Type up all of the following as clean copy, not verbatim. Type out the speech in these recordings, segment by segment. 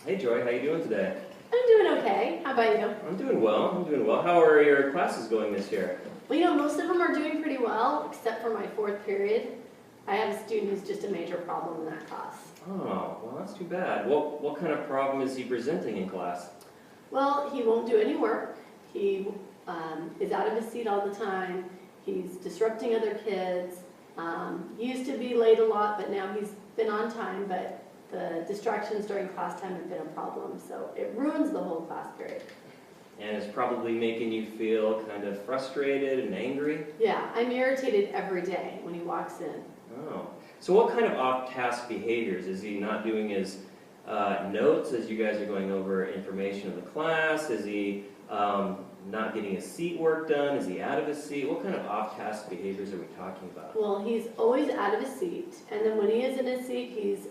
Hey Joy, how you doing today? I'm doing okay. How about you? I'm doing well. I'm doing well. How are your classes going this year? Well, most of them are doing pretty well, except for my fourth period. I have a student who's just a major problem in that class. Oh, well, that's too bad. What kind of problem is he presenting in class? Well, he won't do any work. He is out of his seat all the time. He's disrupting other kids. He used to be late a lot, but now he's been on time, but the distractions during class time have been a problem, so it ruins the whole class period. And it's probably making you feel kind of frustrated and angry? Yeah, I'm irritated every day when he walks in. Oh. So what kind of off-task behaviors? Is he not doing his notes as you guys are going over information of the class? Is he not getting his seat work done? Is he out of his seat? What kind of off-task behaviors are we talking about? Well, he's always out of his seat, and then when he is in his seat, he's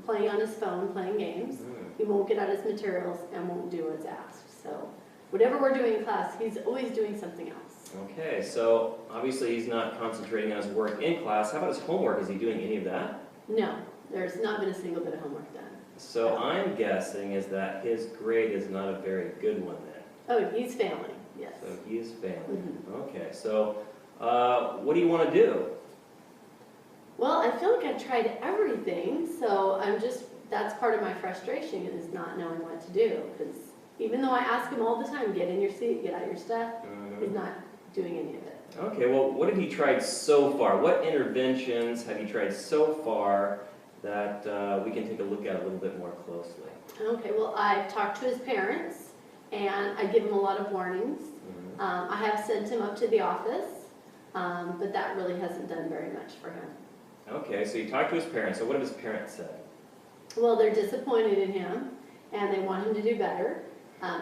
playing on his phone, playing games. He won't get out his materials and won't do what's asked. So whatever we're doing in class, he's always doing something else. Okay, so obviously he's not concentrating on his work in class. How about his homework? Is he doing any of that? No, there's not been a single bit of homework done. So I'm guessing is that his grade is not a very good one then. Oh, he's failing, yes. So he is failing. Mm-hmm. Okay, so what do you want to do? Well, I feel like I've tried everything, so that's part of my frustration is not knowing what to do. Because even though I ask him all the time, get in your seat, get out your stuff, he's not doing any of it. Okay, well, what have you tried so far? What interventions have you tried so far that we can take a look at a little bit more closely? Okay, well, I've talked to his parents, and I give him a lot of warnings. I have sent him up to the office, but that really hasn't done very much for him. Okay, so you talked to his parents. So what have his parents said? Well, they're disappointed in him, and they want him to do better.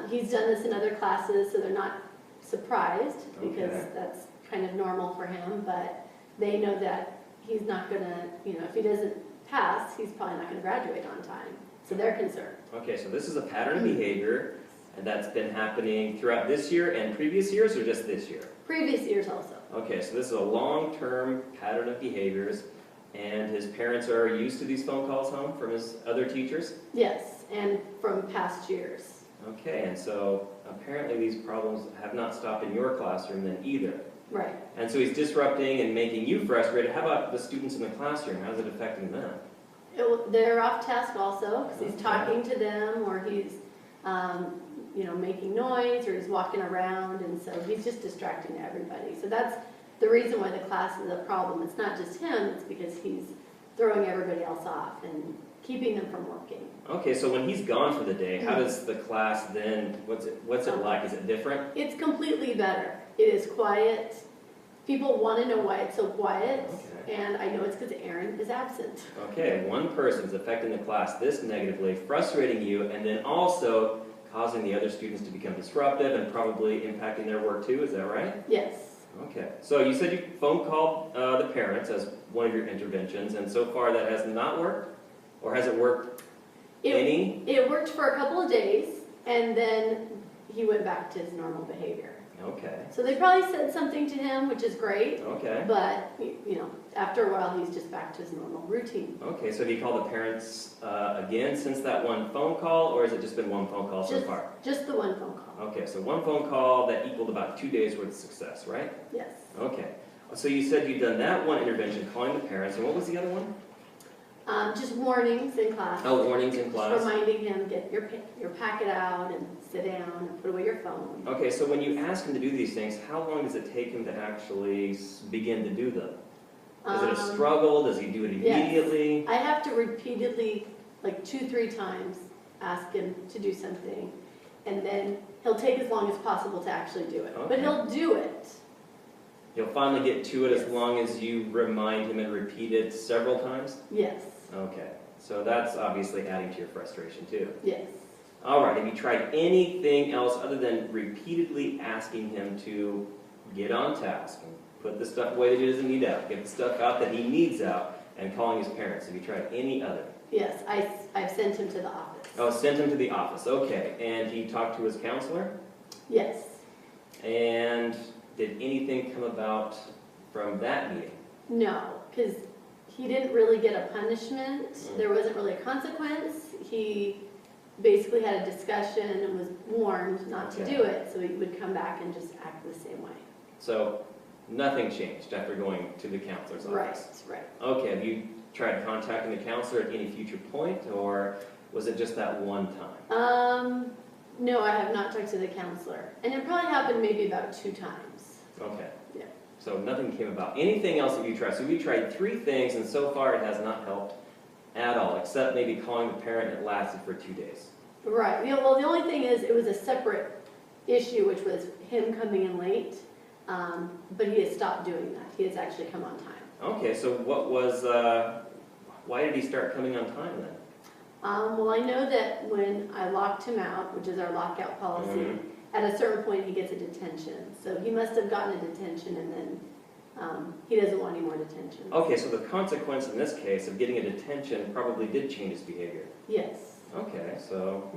He's done this in other classes, so they're not surprised because that's kind of normal for him, but they know that he's not going to, if he doesn't pass, he's probably not going to graduate on time. So they're concerned. Okay, so this is a pattern of behavior, and that's been happening throughout this year and previous years, or just this year? Previous years also. Okay, so this is a long-term pattern of behaviors, and his parents are used to these phone calls home from his other teachers? Yes, and from past years. Okay, and so apparently these problems have not stopped in your classroom then either. Right. And so he's disrupting and making you frustrated. How about the students in the classroom? How's it affecting them? They're off task also because he's talking to them, or he's making noise, or he's walking around, and so he's just distracting everybody. So that's the reason why the class is a problem. It's not just him, it's because he's throwing everybody else off and keeping them from working. Okay, so when he's gone for the day, how does the class then, what's it like? Is it different? It's completely better. It is quiet. People want to know why it's so quiet, and I know it's because Aaron is absent. Okay, one person's affecting the class this negatively, frustrating you, and then also causing the other students to become disruptive and probably impacting their work too, is that right? Yes. Okay, so you said you phone called the parents as one of your interventions, and so far that has not worked? Or has it worked any? It worked for a couple of days, and then he went back to his normal behavior. Okay. So they probably said something to him, which is great. Okay. But, after a while, he's just back to his normal routine. Okay, so have you called the parents again since that one phone call, or has it just been one phone call so far? Just the one phone call. Okay, so one phone call that equaled about 2 days worth of success, right? Yes. Okay. So you said you'd done that one intervention, calling the parents, and what was the other one? Just warnings in class. Oh, warnings in class. Just reminding him, get your packet out and sit down and put away your phone. Okay, so when you ask him to do these things, how long does it take him to actually begin to do them? Is it a struggle? Does he do it immediately? Yes. I have to repeatedly, like 2-3 times, ask him to do something. And then he'll take as long as possible to actually do it. Okay. But he'll do it. He'll finally get to it as long as you remind him and repeat it several times? Yes. Okay, so that's obviously adding to your frustration too. Yes. All right, have you tried anything else other than repeatedly asking him to get on task and put the stuff away that he doesn't need out, get the stuff out that he needs out, and calling his parents? Have you tried any other? Yes, I've sent him to the office. Oh, sent him to the office, okay. And he talked to his counselor? Yes. And did anything come about from that meeting? No, because he didn't really get a punishment. There wasn't really a consequence. He basically had a discussion and was warned not to Okay. do it, so he would come back and just act the same way. So nothing changed after going to the counselor's office? Right. Okay, have you tried contacting the counselor at any future point, or was it just that one time? No, I have not talked to the counselor. And it probably happened maybe about 2 times. Okay. Yeah. So nothing came about. Anything else that you tried? So we tried 3 things, and so far it has not helped at all, except maybe calling the parent. It lasted for 2 days. Right. Yeah, well, the only thing is, it was a separate issue, which was him coming in late, but he has stopped doing that. He has actually come on time. Okay, so what was, why did he start coming on time then? Well, I know that when I locked him out, which is our lockout policy, at a certain point he gets a detention. So he must have gotten a detention, and then he doesn't want any more detention. Okay, so the consequence in this case of getting a detention probably did change his behavior. Yes. Okay, so,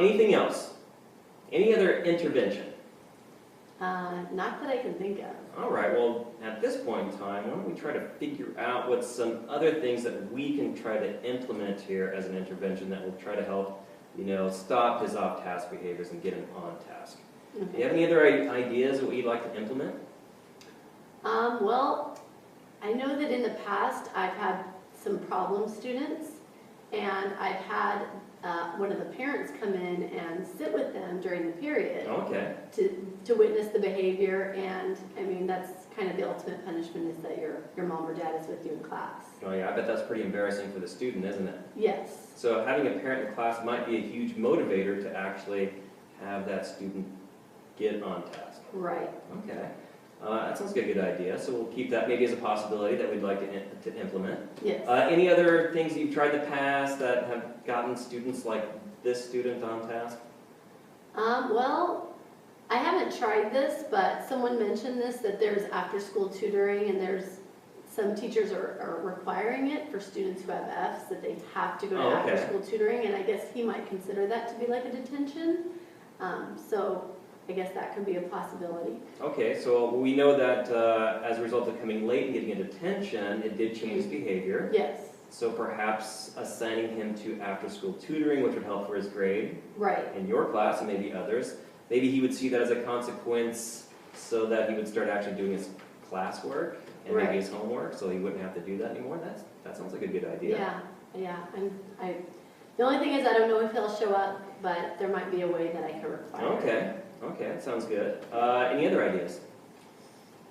anything else? Any other intervention? Not that I can think of. All right, well, at this point in time, why don't we try to figure out what some other things that we can try to implement here as an intervention that will try to help, stop his off-task behaviors and get him on task. Okay. Do you have any other ideas that you'd like to implement? Well, I know that in the past I've had some problem students, and I've had one of the parents come in and sit with them during the period Okay. to witness the behavior, and I mean, that's kind of the ultimate punishment, is that your mom or dad is with you in class. Oh yeah, I bet that's pretty embarrassing for the student, isn't it? Yes. So having a parent in the class might be a huge motivator to actually have that student get on task. Right. Okay. That sounds like a good idea, so we'll keep that maybe as a possibility that we'd like to implement. Yes. Any other things you've tried in the past that have gotten students like this student on task? Well, I haven't tried this, but someone mentioned this, that there's after-school tutoring, and there's some teachers are requiring it for students who have Fs, that they have to go to after-school tutoring, and I guess he might consider that to be like a detention. So I guess that could be a possibility. Okay, so we know that as a result of coming late and getting a detention, it did change his behavior. Yes. So perhaps assigning him to after-school tutoring, which would help for his grade Right. in your class and maybe others. Maybe he would see that as a consequence so that he would start actually doing his classwork and maybe his homework, so he wouldn't have to do that anymore. That sounds like a good idea. Yeah. The only thing is, I don't know if he'll show up, but there might be a way that I could require it. Okay, that sounds good. Any other ideas?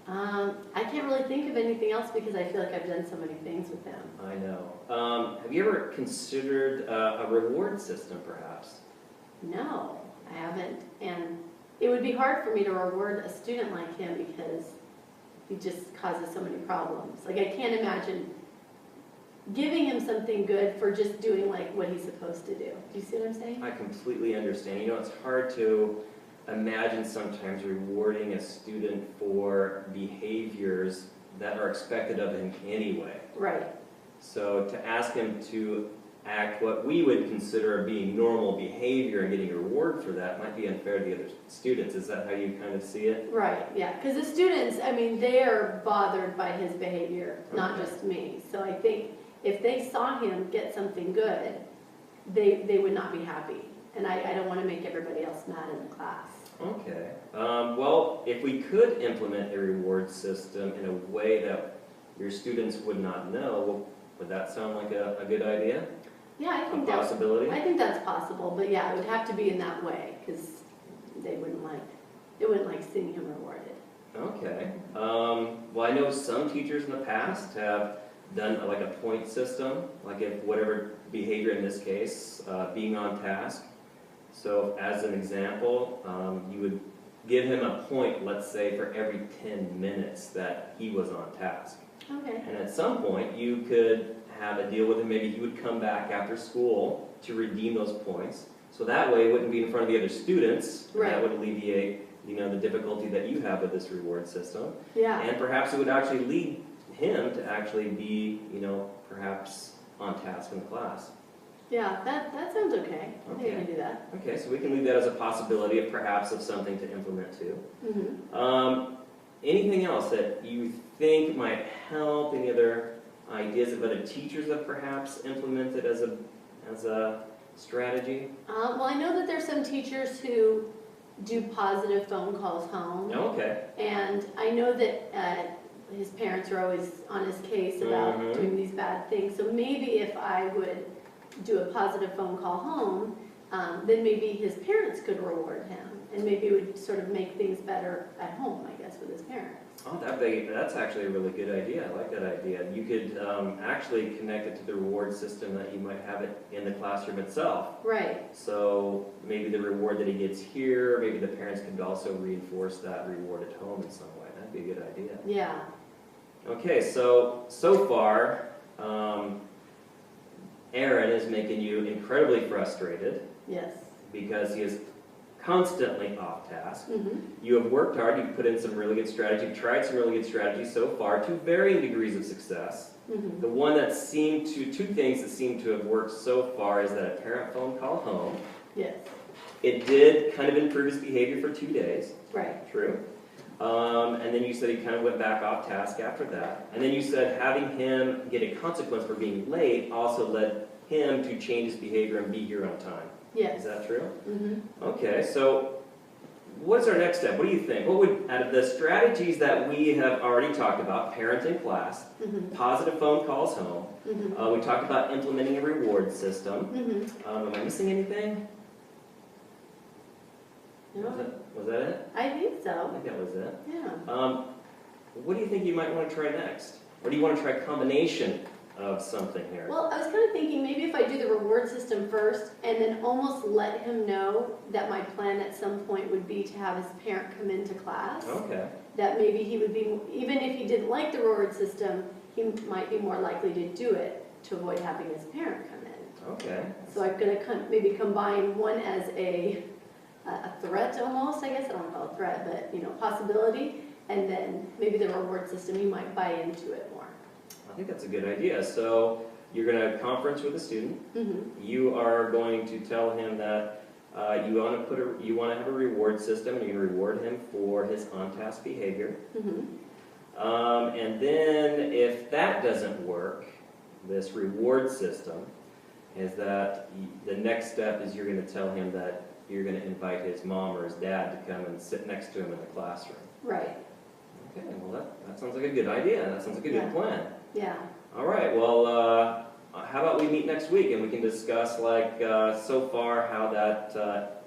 I can't really think of anything else because I feel like I've done so many things with him. I know. Have you ever considered a reward system, perhaps? No, I haven't. And it would be hard for me to reward a student like him because he just causes so many problems. Like, I can't imagine giving him something good for just doing like what he's supposed to do. Do you see what I'm saying? I completely understand. It's hard to imagine sometimes rewarding a student for behaviors that are expected of him anyway. Right. So to ask him to act what we would consider being normal behavior and getting a reward for that might be unfair to the other students. Is that how you kind of see it? Right, yeah. Because the students, I mean, they are bothered by his behavior, not Okay. just me. So I think if they saw him get something good, they would not be happy. And I don't want to make everybody else mad in the class. Okay. Well, if we could implement a reward system in a way that your students would not know, would that sound like a good idea? Yeah, I think A possibility? I think that's possible. But yeah, it would have to be in that way because they wouldn't like seeing him rewarded. Okay. Well, I know some teachers in the past have done like a point system, like if whatever behavior in this case, being on task. So as an example, you would give him a point, let's say, for every 10 minutes that he was on task. Okay. And at some point, you could have a deal with him. Maybe he would come back after school to redeem those points. So that way, it wouldn't be in front of the other students. Right. That would alleviate, the difficulty that you have with this reward system. Yeah. And perhaps it would actually lead him to actually be, perhaps on task in the class. Yeah, that sounds okay. I think I can do that. Okay, so we can leave that as a possibility of perhaps of something to implement too. Mm-hmm. Anything else that you think might help? Any other ideas of other teachers that perhaps implemented as a strategy? Well, I know that there's some teachers who do positive phone calls home. Okay. And I know that his parents are always on his case about doing these bad things. So maybe if I would do a positive phone call home, then maybe his parents could reward him. And maybe it would sort of make things better at home, I guess, with his parents. Oh, that's actually a really good idea. I like that idea. You could actually connect it to the reward system that you might have it in the classroom itself. Right. So maybe the reward that he gets here, maybe the parents could also reinforce that reward at home in some way. That'd be a good idea. Yeah. Okay, so far, Aaron is making you incredibly frustrated Yes. because he is constantly off task. Mm-hmm. You have worked hard, you've put in some really good strategy, you've tried some really good strategies so far to varying degrees of success. Mm-hmm. The one that two things that seem to have worked so far is that a parent phone call home. Yes. It did kind of improve his behavior for 2 days. Right. True. And then you said he kind of went back off task after that. And then you said having him get a consequence for being late also led him to change his behavior and be here on time. Yes. Is that true? Mm-hmm. Okay, so what's our next step? What do you think? What would, out of the strategies that we have already talked about, parent in class, Mm-hmm. positive phone calls home, Mm-hmm. we talked about implementing a reward system. Mm-hmm. Am I missing anything? No, Was that it? I think I so. think that was it. Yeah. What do you think you might want to try next? Or do you want to try a combination of something here? Well, I was kind of thinking maybe if I do the reward system first and then almost let him know that my plan at some point would be to have his parent come into class. Okay. That maybe he would be, even if he didn't like the reward system, he might be more likely to do it to avoid having his parent come in. Okay. So I'm going to maybe combine one as a threat almost, I guess. I don't want to call it a threat, but possibility. And then maybe the reward system, he might buy into it more. I think that's a good idea. So you're going to conference with a student. Mm-hmm. You are going to tell him that you want to have a reward system, and you're going to reward him for his on-task behavior. Mm-hmm. And then if that doesn't work, this reward system is that the next step is you're going to tell him that you're going to invite his mom or his dad to come and sit next to him in the classroom. Right. Okay, well that sounds like a good idea. That sounds like a good plan. Yeah. All right, well, how about we meet next week and we can discuss, so far how that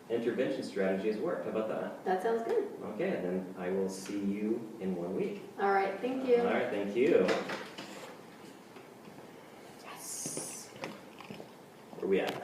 intervention strategy has worked. How about that? That sounds good. Okay, then I will see you in 1 week. All right. Thank you. All right, thank you. Yes. Where are we at?